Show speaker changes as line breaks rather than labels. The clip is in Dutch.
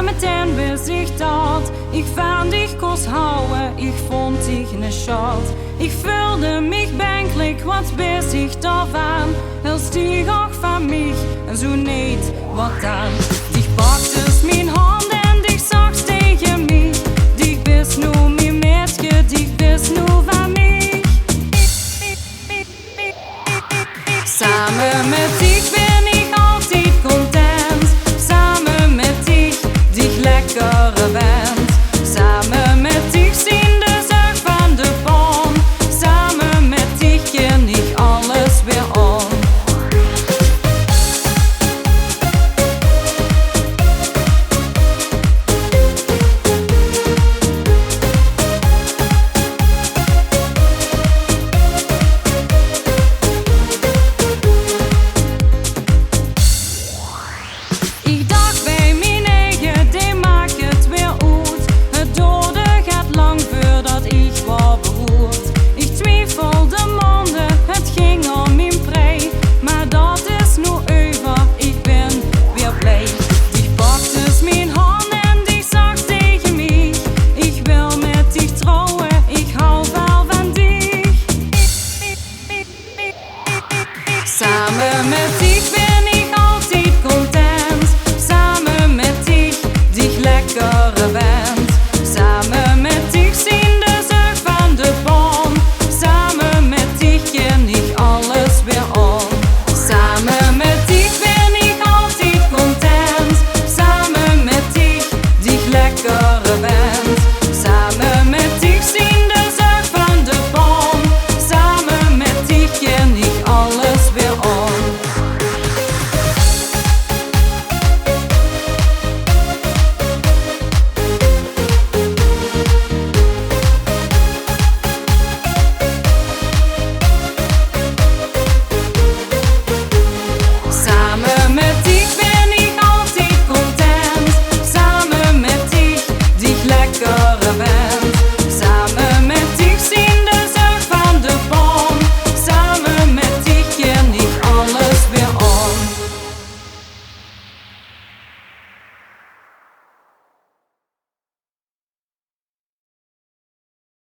Maar meteen wist ich dat ich fand dich kost houden, ich vond dich ne Schuld. Ich fühlte mich bänklich, was bis ich da war. Hältst dich auch von mich, und so nicht, wat dann? Dich packst mein Hand und ich sagst tegen mich, dich bist nur mein Mädchen, dich bist nur von mich. Samen met dich bin ich altijd content. Samen met dich, dich lekkere Band. Samen met dich zien de zug van de bom. Samen met dich ken ich alles weer om. Ik dacht bij mijn eigen, die maakt het weer uit. Het doden gaat lang voordat ik was beroerd. Ik twijfelde maanden, het ging om mijn prei. Maar dat is nu over, ik ben weer blij. Ik pakte mijn hand en die zag tegen mij, ik wil met dich trouwen, ik hou wel van dich. Samen met dich